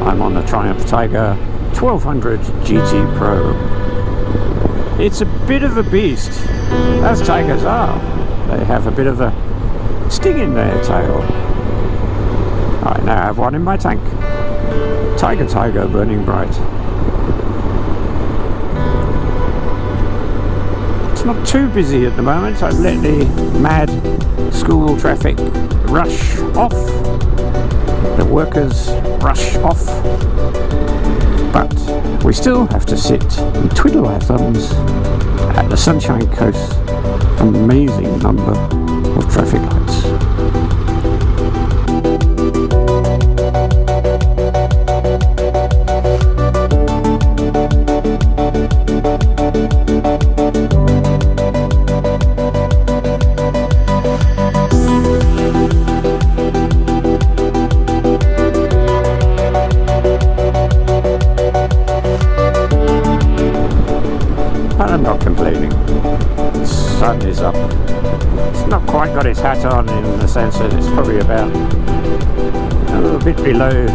I'm on the Triumph Tiger 1200 GT Pro. It's a bit of a beast, as Tigers are. They have a bit of a sting in their tail. I now have one in my tank. Tiger burning bright. It's not too busy at the moment. I've let the mad school traffic rush off. The workers rush off. But we still have to sit and twiddle our thumbs at the Sunshine Coast's amazing number of traffic lights. I'm not complaining. The sun is up. It's not quite got its hat on in the sense that it's probably about a little bit below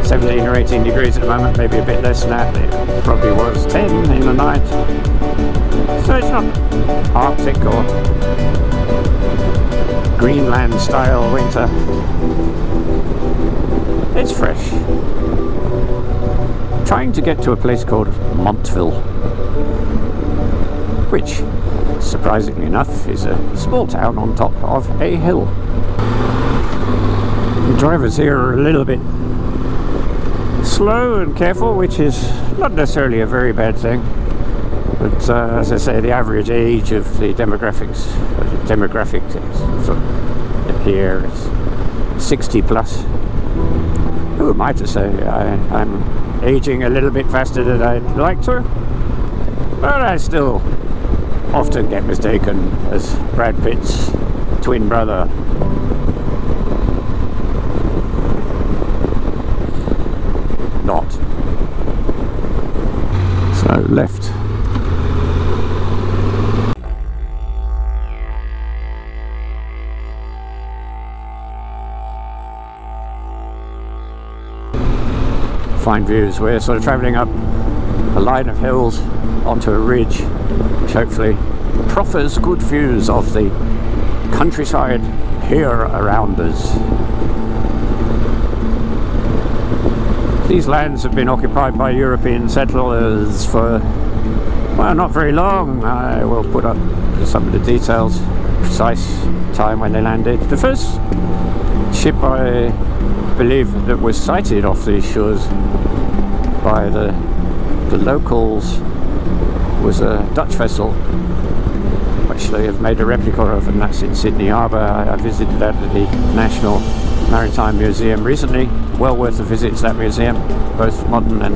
17 or 18 degrees at the moment, maybe a bit less than that. It probably was 10 in the night. So it's not Arctic or Greenland style winter. It's fresh. Trying to get to a place called Montville, which, surprisingly enough, is a small town on top of a hill. The drivers here are a little bit slow and careful, which is not necessarily a very bad thing. But as I say, the average age of the demographics here is 60 plus. Who am I to say? I'm aging a little bit faster than I'd like to, but I still often get mistaken as Brad Pitt's twin brother. Not. So left. Fine views. We're sort of travelling up a line of hills onto a ridge, which hopefully proffers good views of the countryside here around us. These lands have been occupied by European settlers for, well, not very long. I will put up some of the details, precise time when they landed. The first ship, I believe, that was sighted off these shores by the locals was a Dutch vessel, which they have made a replica of, and that's in Sydney Harbour. I visited that at the National Maritime Museum recently. Well worth a visit to that museum, both modern and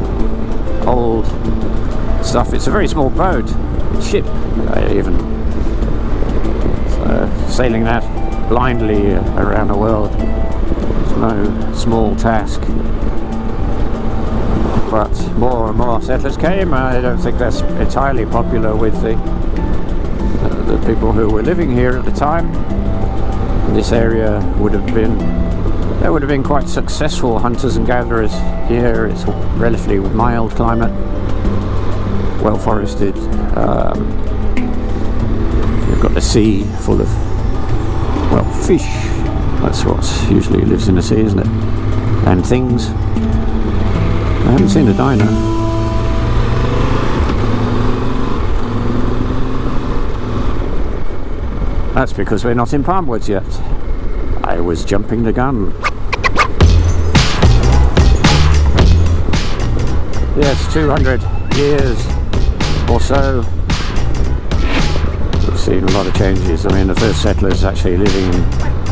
old stuff. It's a very small boat, ship even. So sailing that blindly around the world is no small task. But more and more settlers came. I don't think that's entirely popular with the people who were living here at the time. This area would have been They would have been quite successful hunters and gatherers here. It's a relatively mild climate, well forested. You've got the sea full of, well, fish. That's what usually lives in the sea, isn't it? And things. I haven't seen a dino. That's because we're not in palm woods yet. I was jumping the gun. Yes, 200 years or so. We've seen a lot of changes. I mean, the first settlers actually living in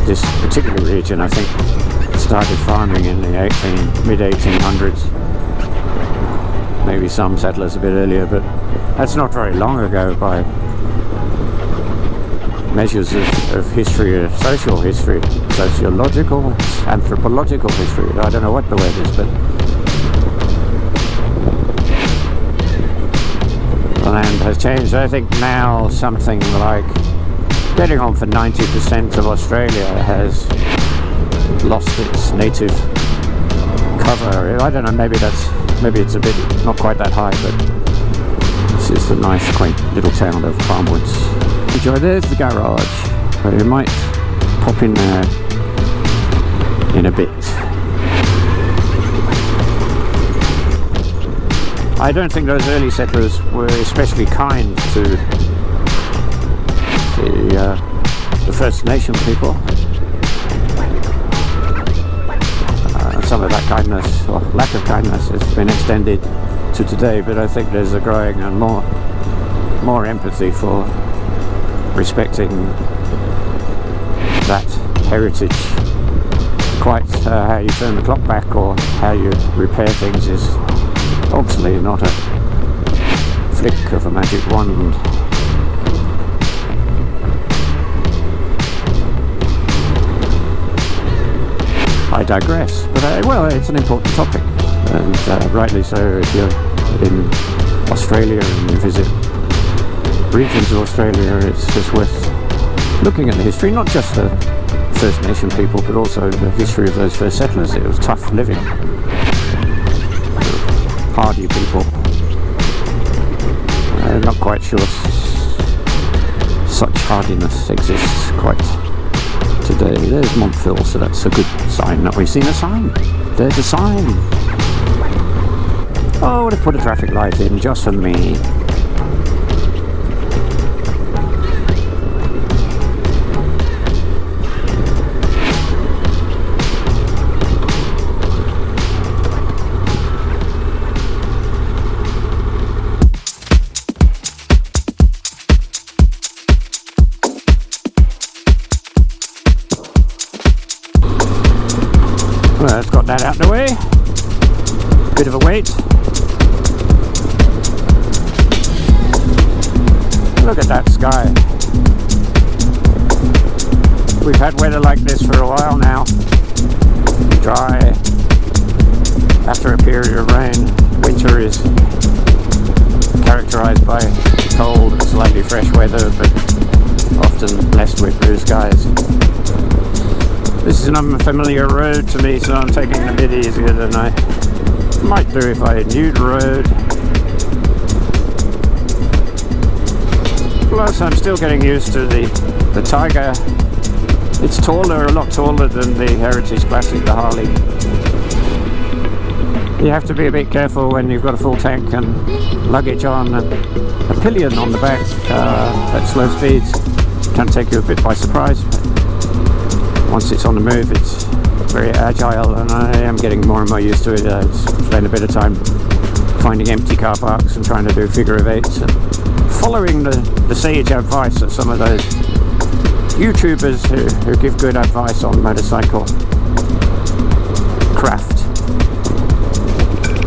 this particular region, I think, started farming in the mid-1800s. Maybe some settlers a bit earlier, but that's not very long ago by measures of history, social history, sociological, anthropological history. I don't know what the word is, but the land has changed. I think now something like getting on for 90% of Australia has lost its native cover. I don't know, maybe it's a bit not quite that high, but this is the nice quaint little town of Palmwoods. Enjoy. There's the garage. We might pop in there in a bit. I don't think those early settlers were especially kind to the First Nation people. Some of that kindness, or lack of kindness, has been extended to today, but I think there's a growing and more empathy for respecting that heritage. Quite how you turn the clock back or how you repair things is obviously not a flick of a magic wand. I digress, but well, it's an important topic, and rightly so. If you're in Australia and you visit regions of Australia, it's just worth looking at the history, not just the First Nation people, but also the history of those first settlers. It was tough living, hardy people. I'm not quite sure such hardiness exists quite today. There's Montville, so that's a good sign that we've seen a sign. There's a sign. Oh, they've put a traffic light in just for me. Well, let's got that out of the way. Bit of a wait. Look at that sky. We've had weather like this for a while now. Dry. After a period of rain, winter is characterized by cold and slightly fresh weather, but often blessed with blue skies. This is an unfamiliar road to me, so I'm taking it a bit easier than I might do if I knew the road. Plus, I'm still getting used to the Tiger. It's taller, a lot taller than the Heritage Classic, the Harley. You have to be a bit careful when you've got a full tank and luggage on and a pillion on the back at slow speeds. Can take you a bit by surprise. Once it's on the move, it's very agile, and I am getting more and more used to it. I spend a bit of time finding empty car parks and trying to do figure of eights and following the sage advice of some of those YouTubers who give good advice on motorcycle craft.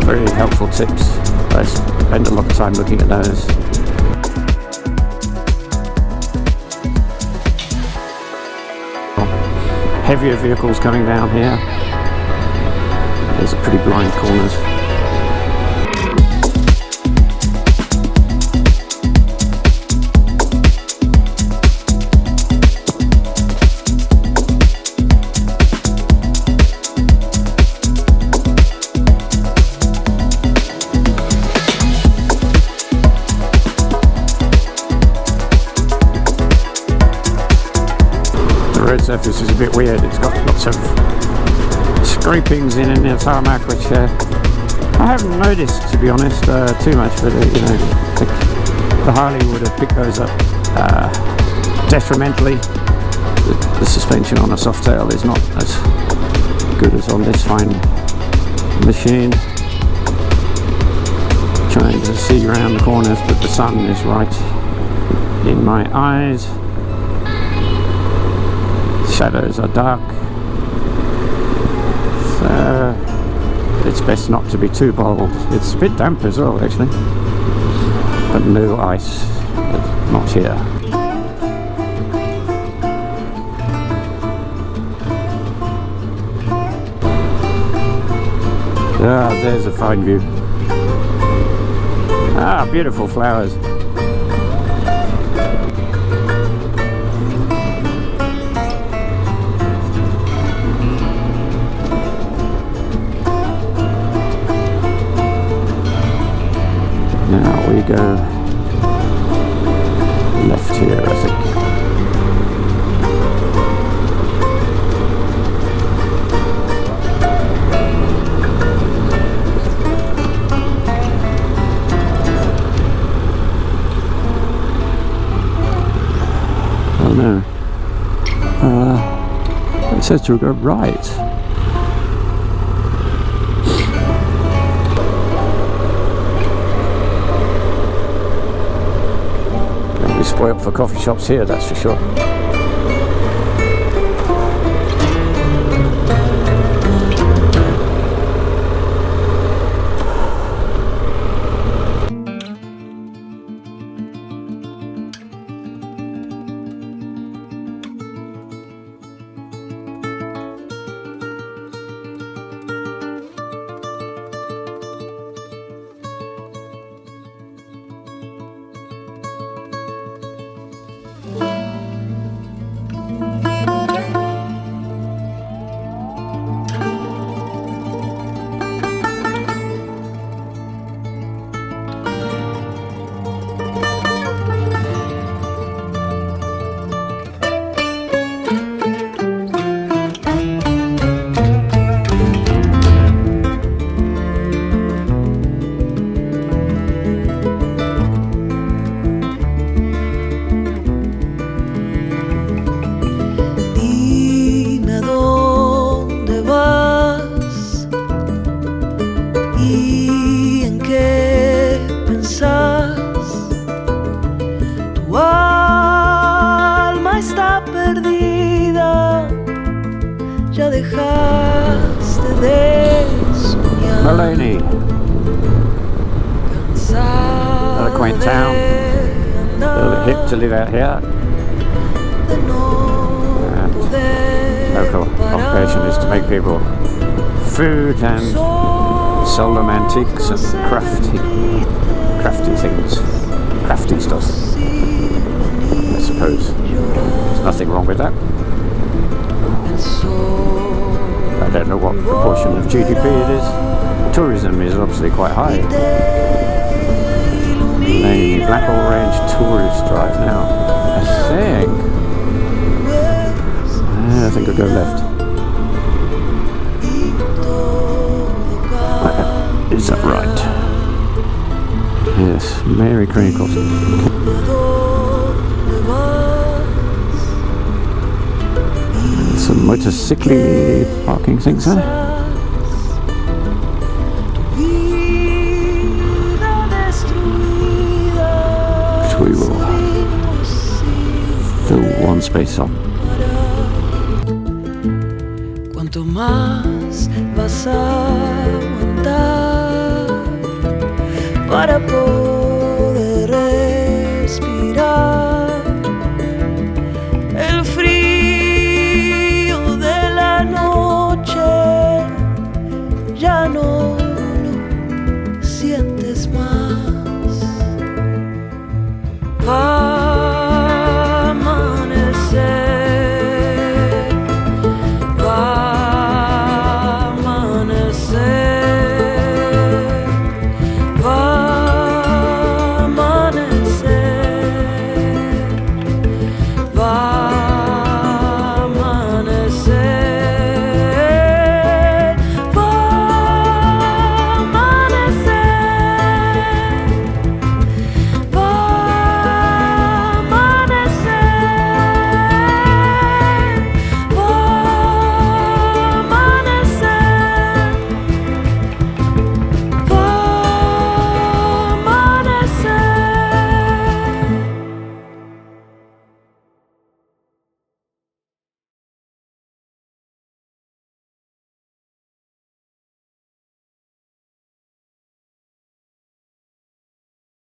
Very helpful tips. I spend a lot of time looking at those. Heavier vehicles coming down here. There's a pretty blind corners. surface is a bit weird. It's got lots of scrapings in the tarmac, which I haven't noticed, to be honest, too much, but you know, I think the Harley would have picked those up detrimentally. The suspension on a Softail is not as good as on this fine machine. Trying to see around the corners, but the sun is right in my eyes. Shadows are dark, so it's best not to be too bold. It's a bit damp as well, actually, but no ice, not here. Ah, there's a fine view. Ah, beautiful flowers. Now we go left here, I think. Oh no. It says to go right. Gonna be spoiled for coffee shops here, that's for sure. Maloney, another quaint town, a little bit hip to live out here. And local occupation is to make people food and sell them antiques and crafty things, crafty stuff, I suppose. There's nothing wrong with that. I don't know what proportion of GDP it is. Tourism is obviously quite high. The Blackwell Range Tourist Drive now. I think I'll go left. Is that right? Yes, Mary Crinkles. Some motorcycle parking things there. Which we will fill one space on. Cuanto más vas a aguantar para poder respirar el frío de la noche, ya no lo sientes más.